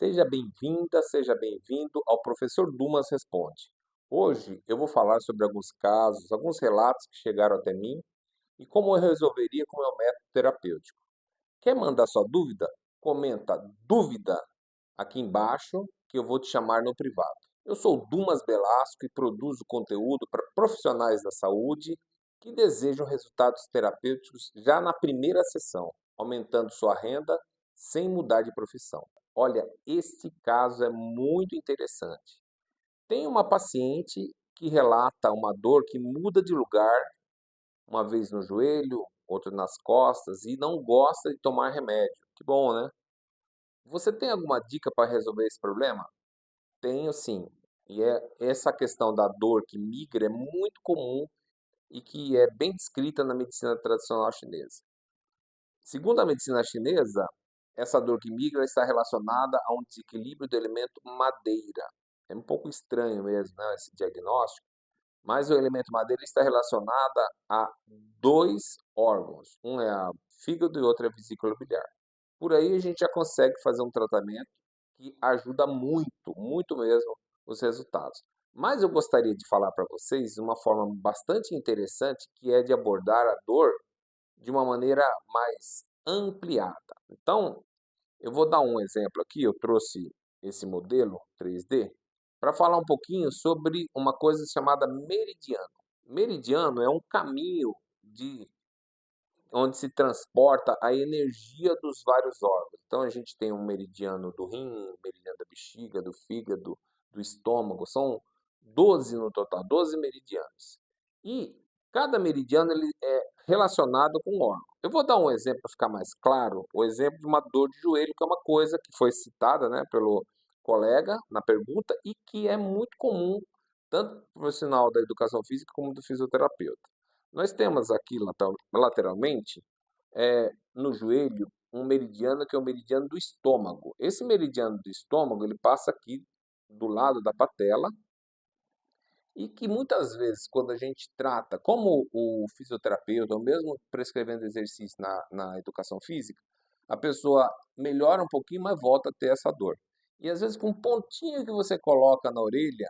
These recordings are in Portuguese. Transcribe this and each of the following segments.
Seja bem-vinda, seja bem-vindo ao Professor Dumas Responde. Hoje eu vou falar sobre alguns casos, alguns relatos que chegaram até mim e como eu resolveria com o meu método terapêutico. Quer mandar sua dúvida? Comenta dúvida aqui embaixo que eu vou te chamar no privado. Eu sou o Dumas Belasco e produzo conteúdo para profissionais da saúde que desejam resultados terapêuticos já na primeira sessão, aumentando sua renda sem mudar de profissão. Olha, este caso é muito interessante. Tem uma paciente que relata uma dor que muda de lugar, uma vez no joelho, outra nas costas, e não gosta de tomar remédio. Que bom, né? Você tem alguma dica para resolver esse problema? Tenho sim. E essa questão da dor que migra é muito comum e que é bem descrita na medicina tradicional chinesa. Segundo a medicina chinesa, essa dor que migra está relacionada a um desequilíbrio do elemento madeira. É um pouco estranho mesmo, né, esse diagnóstico, mas o elemento madeira está relacionado a dois órgãos. Um é a fígado e outro é a vesícula biliar. Por aí a gente já consegue fazer um tratamento que ajuda muito, muito mesmo os resultados. Mas eu gostaria de falar para vocês de uma forma bastante interessante, que é de abordar a dor de uma maneira mais ampliada. Então, eu vou dar um exemplo aqui, eu trouxe esse modelo 3D para falar um pouquinho sobre uma coisa chamada meridiano. Meridiano é um caminho de onde se transporta a energia dos vários órgãos. Então a gente tem um meridiano do rim, meridiano da bexiga, do fígado, do estômago, são 12 no total, 12 meridianos. E cada meridiano ele é relacionado com um órgão. Eu vou dar um exemplo para ficar mais claro, o exemplo de uma dor de joelho, que é uma coisa que foi citada, né, pelo colega na pergunta e que é muito comum, tanto do profissional da educação física como do fisioterapeuta. Nós temos aqui lateralmente, no joelho, um meridiano que é o meridiano do estômago. Esse meridiano do estômago, ele passa aqui do lado da patela e que muitas vezes, quando a gente trata, como o fisioterapeuta, ou mesmo prescrevendo exercício na educação física, a pessoa melhora um pouquinho, mas volta a ter essa dor. E às vezes, com um pontinho que você coloca na orelha,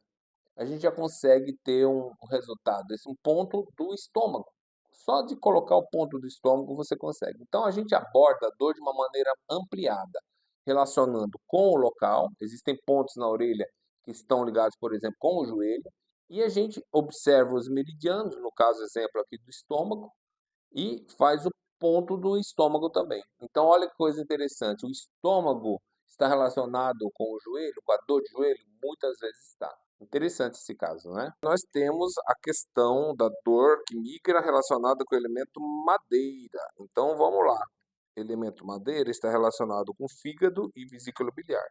a gente já consegue ter um resultado, esse um ponto do estômago. Só de colocar o ponto do estômago você consegue. Então a gente aborda a dor de uma maneira ampliada, relacionando com o local, existem pontos na orelha que estão ligados, por exemplo, com o joelho, e a gente observa os meridianos, no caso exemplo aqui do estômago, e faz o ponto do estômago também. Então olha que coisa interessante, o estômago está relacionado com o joelho, com a dor de joelho? Muitas vezes está. Interessante esse caso, né? Nós temos a questão da dor que migra relacionada com o elemento madeira. Então vamos lá. Elemento madeira está relacionado com fígado e vesícula biliar.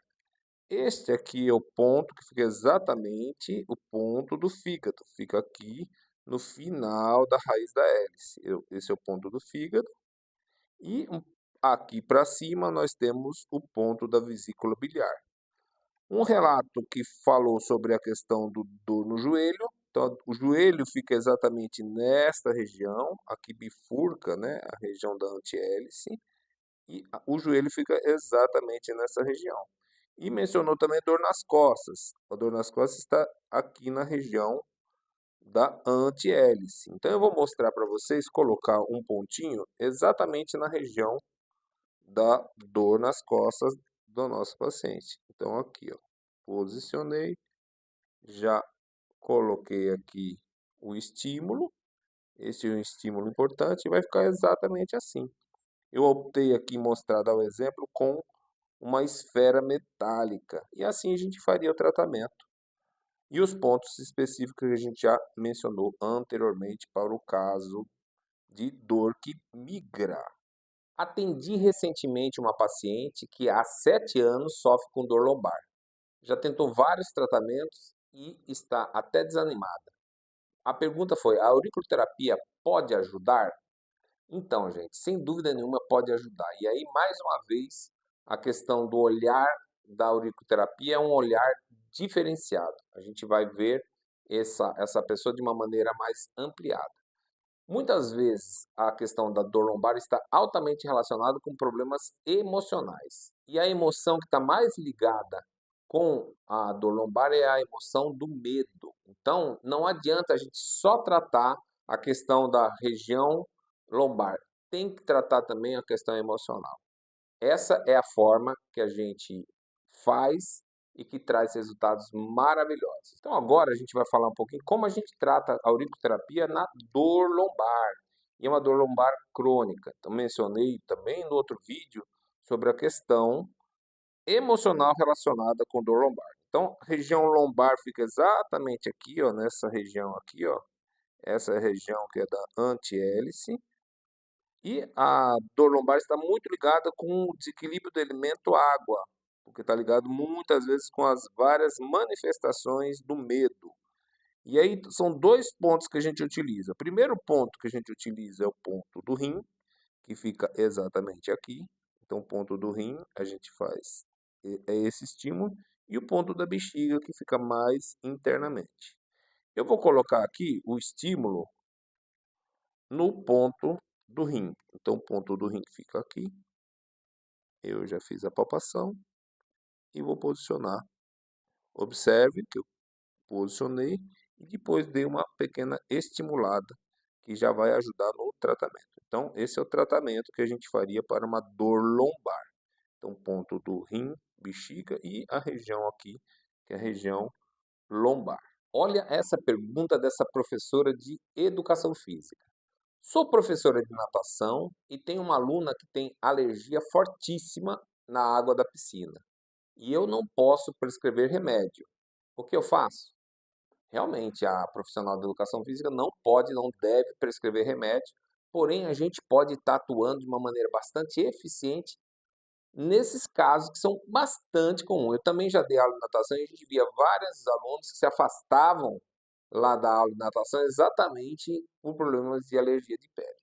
Este aqui é o ponto que fica exatamente o ponto do fígado. Fica aqui no final da raiz da hélice. Esse é o ponto do fígado. E aqui para cima nós temos o ponto da vesícula biliar. Um relato que falou sobre a questão do dor no joelho. Então, o joelho fica exatamente nesta região, aqui bifurca, né, a região da antihélice, e o joelho fica exatamente nessa região. E mencionou também dor nas costas. A dor nas costas está aqui na região da antihélice. Então, eu vou mostrar para vocês, colocar um pontinho exatamente na região da dor nas costas do nosso paciente. Então, aqui, ó, posicionei, já coloquei aqui o estímulo. Esse é um estímulo importante e vai ficar exatamente assim. Eu optei aqui mostrar, dar o exemplo com uma esfera metálica. E assim a gente faria o tratamento. E os pontos específicos que a gente já mencionou anteriormente para o caso de dor que migra. Atendi recentemente uma paciente que há 7 anos sofre com dor lombar. Já tentou vários tratamentos e está até desanimada. A pergunta foi: a auriculoterapia pode ajudar? Então, gente, sem dúvida nenhuma pode ajudar. E aí, mais uma vez, a questão do olhar da auriculoterapia é um olhar diferenciado. A gente vai ver essa pessoa de uma maneira mais ampliada. Muitas vezes a questão da dor lombar está altamente relacionada com problemas emocionais. E a emoção que está mais ligada com a dor lombar é a emoção do medo. Então, não adianta a gente só tratar a questão da região lombar, tem que tratar também a questão emocional. Essa é a forma que a gente faz e que traz resultados maravilhosos. Então agora a gente vai falar um pouquinho como a gente trata a auriculoterapia na dor lombar. E é uma dor lombar crônica. Então mencionei também no outro vídeo sobre a questão emocional relacionada com dor lombar. Então, a região lombar fica exatamente aqui, ó, nessa região aqui, ó. Essa é a região que é da antihélice. E a dor lombar está muito ligada com o desequilíbrio do elemento água, porque está ligado muitas vezes com as várias manifestações do medo. E aí são dois pontos que a gente utiliza. O primeiro ponto que a gente utiliza é o ponto do rim, que fica exatamente aqui. Então, o ponto do rim a gente faz é esse estímulo, e o ponto da bexiga que fica mais internamente. Eu vou colocar aqui o estímulo no ponto do rim. Então, o ponto do rim fica aqui. Eu já fiz a palpação e vou posicionar. Observe que eu posicionei e depois dei uma pequena estimulada, que já vai ajudar no tratamento. Então, esse é o tratamento que a gente faria para uma dor lombar. Então, ponto do rim, bexiga e a região aqui, que é a região lombar. Olha essa pergunta dessa professora de educação física. Sou professora de natação e tenho uma aluna que tem alergia fortíssima na água da piscina. E eu não posso prescrever remédio. O que eu faço? Realmente, a profissional de educação física não pode, não deve prescrever remédio, porém a gente pode estar atuando de uma maneira bastante eficiente nesses casos que são bastante comuns. Eu também já dei aula de natação e a gente via vários alunos que se afastavam lá da aula de natação exatamente por problemas de alergia de pele.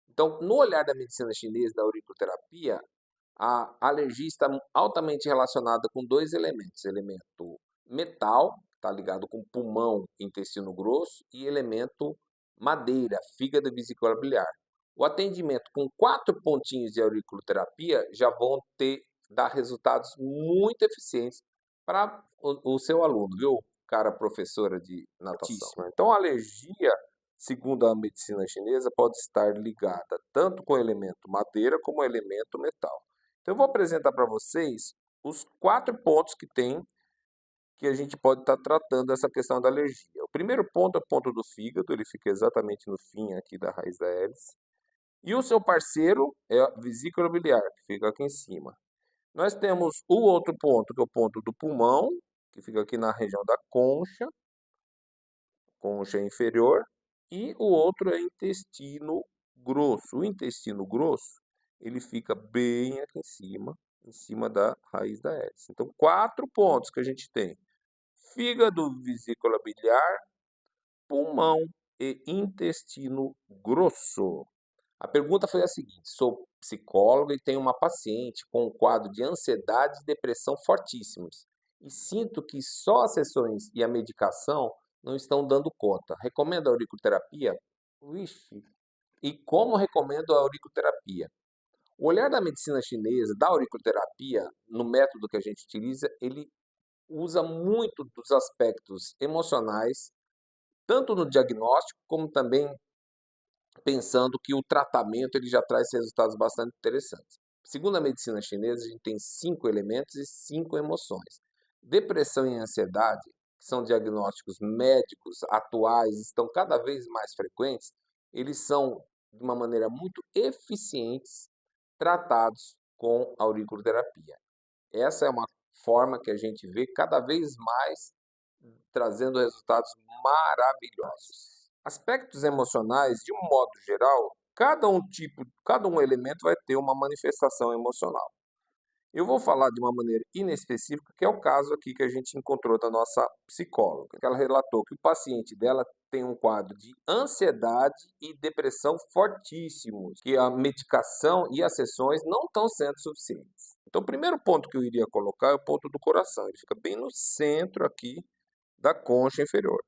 Então, no olhar da medicina chinesa, da auriculoterapia, a alergia está altamente relacionada com dois elementos: elemento metal, está ligado com pulmão e intestino grosso, e elemento madeira, fígado e vesícula biliar. O atendimento com 4 pontinhos de auriculoterapia já vão dar resultados muito eficientes para o seu aluno, viu, cara professora de natação. Então, a alergia, segundo a medicina chinesa, pode estar ligada tanto com o elemento madeira como o elemento metal. Então, eu vou apresentar para vocês os 4 pontos que tem que a gente pode estar tratando essa questão da alergia. O primeiro ponto é o ponto do fígado, ele fica exatamente no fim aqui da raiz da hélice. E o seu parceiro é a vesícula biliar, que fica aqui em cima. Nós temos o outro ponto, que é o ponto do pulmão, que fica aqui na região da concha inferior, e o outro é intestino grosso. O intestino grosso, ele fica bem aqui em cima da raiz da hélice. Então, 4 pontos que a gente tem: fígado, vesícula biliar, pulmão e intestino grosso. A pergunta foi a seguinte: sou psicólogo e tenho uma paciente com um quadro de ansiedade e depressão fortíssimos, e sinto que só as sessões e a medicação não estão dando conta. Recomendo a auriculoterapia? Vixe. E como recomendo a auriculoterapia? O olhar da medicina chinesa, da auriculoterapia, no método que a gente utiliza, ele usa muito dos aspectos emocionais, tanto no diagnóstico como também pensando que o tratamento ele já traz resultados bastante interessantes. Segundo a medicina chinesa, a gente tem 5 elementos e 5 emoções. Depressão e ansiedade, que são diagnósticos médicos atuais, estão cada vez mais frequentes, eles são, de uma maneira muito eficientes, tratados com auriculoterapia. Essa é uma forma que a gente vê cada vez mais trazendo resultados maravilhosos. Aspectos emocionais, de um modo geral, cada um elemento vai ter uma manifestação emocional. Eu vou falar de uma maneira inespecífica, que é o caso aqui que a gente encontrou da nossa psicóloga. Ela relatou que o paciente dela tem um quadro de ansiedade e depressão fortíssimos, que a medicação e as sessões não estão sendo suficientes. Então, o primeiro ponto que eu iria colocar é o ponto do coração. Ele fica bem no centro aqui da concha inferior.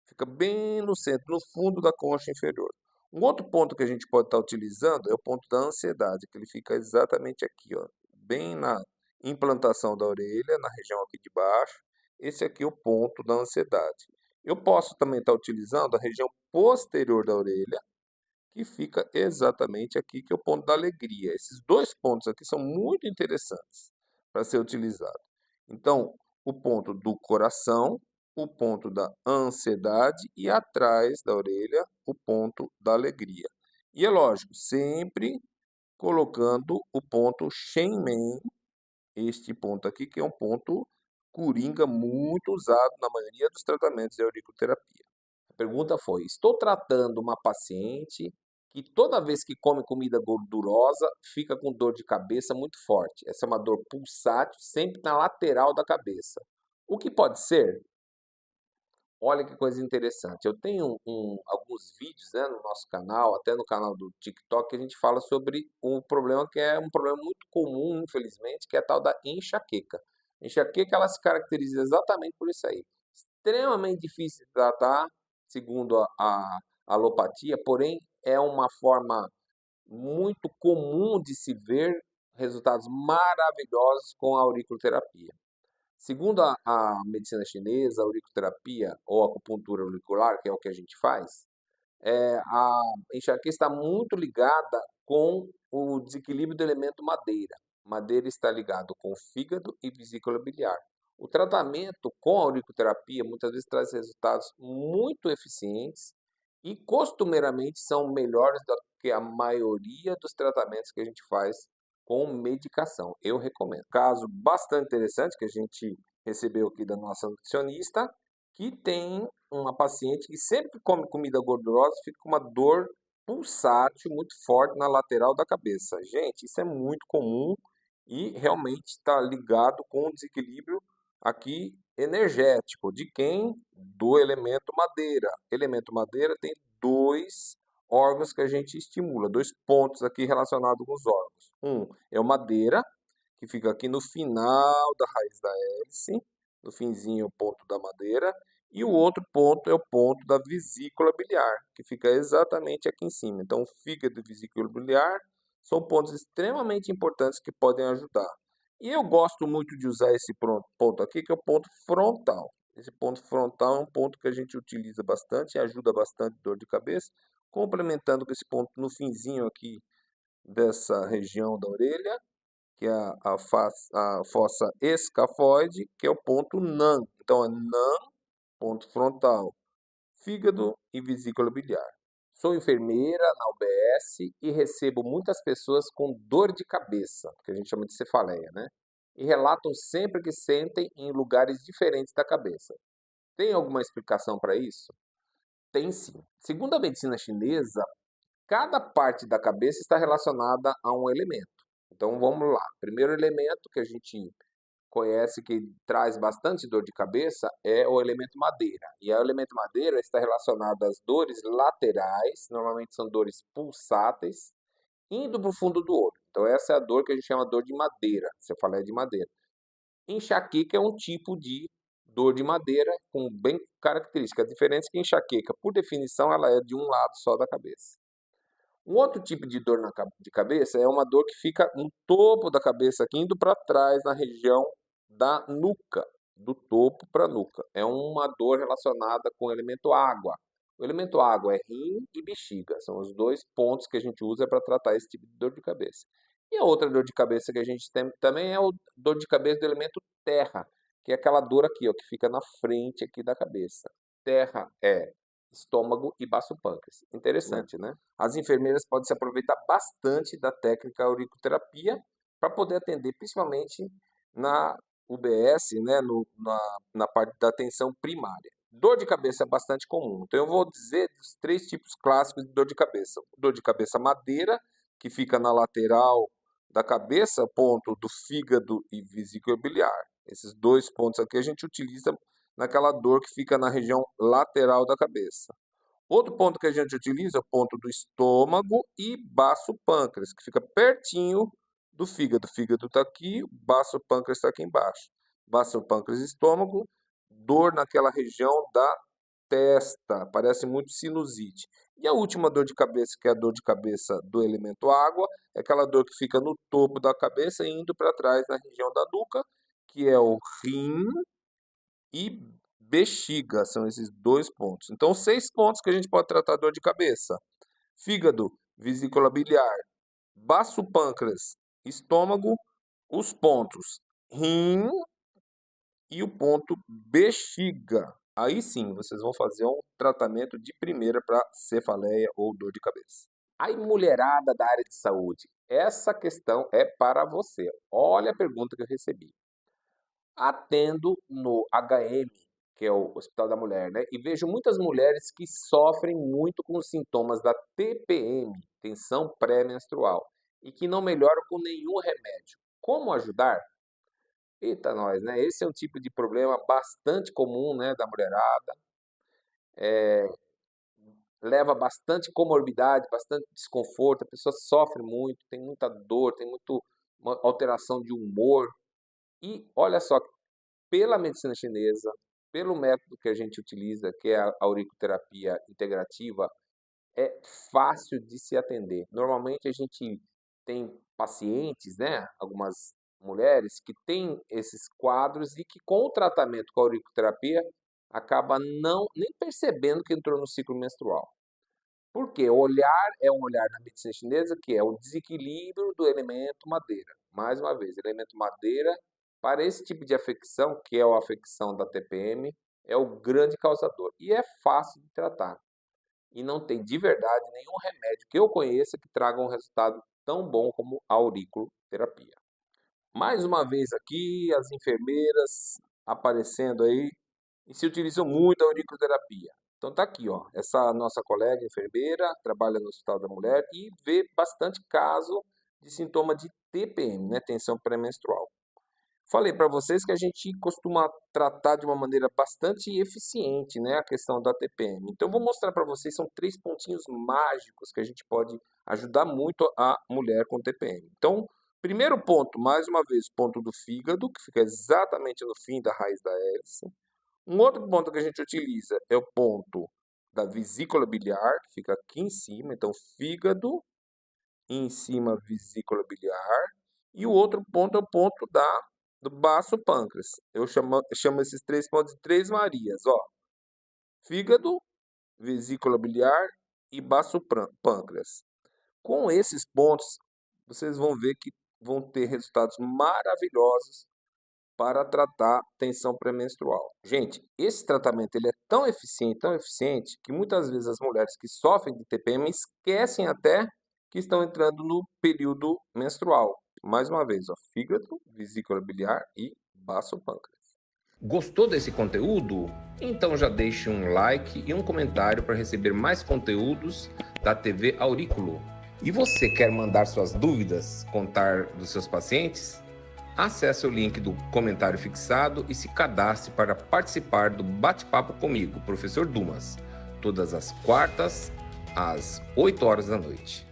Fica bem no centro, no fundo da concha inferior. Um outro ponto que a gente pode estar utilizando é o ponto da ansiedade, que ele fica exatamente aqui, ó, bem implantação da orelha, na região aqui de baixo. Esse aqui é o ponto da ansiedade. Eu posso também estar utilizando a região posterior da orelha, que fica exatamente aqui, que é o ponto da alegria. Esses dois pontos aqui são muito interessantes para ser utilizado. Então, o ponto do coração, o ponto da ansiedade e atrás da orelha, o ponto da alegria. E é lógico, sempre colocando o ponto Shenmen, este ponto aqui, que é um ponto coringa muito usado na maioria dos tratamentos de auriculoterapia. A pergunta foi: estou tratando uma paciente que toda vez que come comida gordurosa fica com dor de cabeça muito forte. Essa é uma dor pulsátil, sempre na lateral da cabeça. O que pode ser? Olha que coisa interessante. Eu tenho alguns vídeos, né, no nosso canal, até no canal do TikTok, que a gente fala sobre um problema que é um problema muito comum, infelizmente, que é a tal da enxaqueca. A enxaqueca, ela se caracteriza exatamente por isso aí. Extremamente difícil de tratar, segundo a alopatia, porém é uma forma muito comum de se ver resultados maravilhosos com a auriculoterapia. Segundo a medicina chinesa, a auriculoterapia ou acupuntura auricular, que é o que a gente faz, a enxaqueca está muito ligada com o desequilíbrio do elemento madeira. Madeira está ligado com o fígado e vesícula biliar. O tratamento com a auriculoterapia muitas vezes traz resultados muito eficientes e costumeiramente são melhores do que a maioria dos tratamentos que a gente faz com medicação. Eu recomendo. Caso bastante interessante que a gente recebeu aqui da nossa nutricionista, que tem uma paciente que sempre que come comida gordurosa fica com uma dor pulsátil muito forte na lateral da cabeça. Gente, isso é muito comum e realmente está ligado com o desequilíbrio aqui energético. De quem? Do elemento madeira. Elemento madeira tem dois órgãos que a gente estimula, dois pontos aqui relacionados com os órgãos. Um é o madeira, que fica aqui no final da raiz da hélice, no finzinho o ponto da madeira, e o outro ponto é o ponto da vesícula biliar, que fica exatamente aqui em cima. Então, o fígado e vesícula biliar são pontos extremamente importantes que podem ajudar. E eu gosto muito de usar esse ponto aqui, que é o ponto frontal. Esse ponto frontal é um ponto que a gente utiliza bastante e ajuda bastante dor de cabeça, complementando com esse ponto no finzinho aqui dessa região da orelha, que é a fossa escafoide, que é o ponto NAN. Então, é NAN, ponto frontal, fígado e vesícula biliar. Sou enfermeira na UBS e recebo muitas pessoas com dor de cabeça, que a gente chama de cefaleia, né? E relatam sempre que sentem em lugares diferentes da cabeça. Tem alguma explicação para isso? Tem sim. Segundo a medicina chinesa, cada parte da cabeça está relacionada a um elemento. Então vamos lá. Primeiro elemento que a gente conhece que traz bastante dor de cabeça é o elemento madeira. E o elemento madeira está relacionado às dores laterais, normalmente são dores pulsáteis, indo para o fundo do olho. Então essa é a dor que a gente chama dor de madeira, cefaleia de madeira. Enxaqueca é um tipo de dor de madeira com bem característica. A diferença é que enxaqueca, por definição, ela é de um lado só da cabeça. Um outro tipo de dor de cabeça é uma dor que fica no topo da cabeça, aqui, indo para trás, na região da nuca, do topo para a nuca. É uma dor relacionada com o elemento água. O elemento água é rim e bexiga, são os dois pontos que a gente usa para tratar esse tipo de dor de cabeça. E a outra dor de cabeça que a gente tem também é a dor de cabeça do elemento terra, que é aquela dor aqui, ó, que fica na frente aqui da cabeça. Terra é estômago e baço pâncreas. Interessante, né? As enfermeiras podem se aproveitar bastante da técnica auriculoterapia para poder atender, principalmente na UBS, né, na parte da atenção primária. Dor de cabeça é bastante comum. Então, eu vou dizer dos três tipos clássicos de dor de cabeça. Dor de cabeça madeira, que fica na lateral da cabeça, ponto do fígado e vesícula biliar. Esses dois pontos aqui a gente utiliza naquela dor que fica na região lateral da cabeça. Outro ponto que a gente utiliza é o ponto do estômago e baço pâncreas, que fica pertinho do fígado. O fígado está aqui, o baço pâncreas está aqui embaixo. Baço pâncreas e estômago, dor naquela região da testa, parece muito sinusite. E a última dor de cabeça, que é a dor de cabeça do elemento água, é aquela dor que fica no topo da cabeça e indo para trás na região da nuca, que é o rim e bexiga, são esses dois pontos. Então, 6 pontos que a gente pode tratar dor de cabeça: fígado, vesícula biliar, baço pâncreas, estômago, os pontos rim e o ponto bexiga. Aí sim, vocês vão fazer um tratamento de primeira para cefaleia ou dor de cabeça. Aí, mulherada da área de saúde, essa questão é para você. Olha a pergunta que eu recebi. Atendo no HM, que é o Hospital da Mulher, né? E vejo muitas mulheres que sofrem muito com os sintomas da TPM, tensão pré-menstrual, e que não melhoram com nenhum remédio. Como ajudar? Eita, nós, né? Esse é um tipo de problema bastante comum, né, da mulherada. Leva bastante comorbidade, bastante desconforto, a pessoa sofre muito, tem muita dor, tem muito uma alteração de humor. E olha só, pela medicina chinesa, pelo método que a gente utiliza, que é a auriculoterapia integrativa, é fácil de se atender. Normalmente a gente tem pacientes, né, algumas mulheres que têm esses quadros e que com o tratamento com a auriculoterapia acaba não nem percebendo que entrou no ciclo menstrual. Por quê? O olhar é um olhar na medicina chinesa que é o desequilíbrio do elemento madeira. Mais uma vez, elemento madeira, para esse tipo de afecção, que é a afecção da TPM, é o grande causador. E é fácil de tratar. E não tem de verdade nenhum remédio que eu conheça que traga um resultado tão bom como a auriculoterapia. Mais uma vez aqui, as enfermeiras aparecendo aí e se utilizam muito a auriculoterapia. Então tá aqui, ó, essa nossa colega enfermeira trabalha no Hospital da Mulher e vê bastante caso de sintoma de TPM, né, tensão pré-menstrual. Falei para vocês que a gente costuma tratar de uma maneira bastante eficiente, né, a questão da TPM. Então vou mostrar para vocês, são 3 pontinhos mágicos que a gente pode ajudar muito a mulher com TPM. Então, primeiro ponto, mais uma vez, ponto do fígado, que fica exatamente no fim da raiz da hélice. Um outro ponto que a gente utiliza é o ponto da vesícula biliar, que fica aqui em cima, então fígado, e em cima vesícula biliar. E o outro ponto é o ponto do baço pâncreas. Eu chamo esses 3 pontos de 3 Marias, ó. Fígado, vesícula biliar e baço pâncreas. Com esses pontos, vocês vão ver que vão ter resultados maravilhosos para tratar tensão pré-menstrual. Gente, esse tratamento ele é tão eficiente, que muitas vezes as mulheres que sofrem de TPM esquecem até que estão entrando no período menstrual. Mais uma vez, ó, fígado, vesícula biliar e baço pâncreas. Gostou desse conteúdo? Então já deixe um like e um comentário para receber mais conteúdos da TV Aurículo. E você quer mandar suas dúvidas, contar dos seus pacientes? Acesse o link do comentário fixado e se cadastre para participar do bate-papo comigo, professor Dumas, todas as quartas, às 8 horas da noite.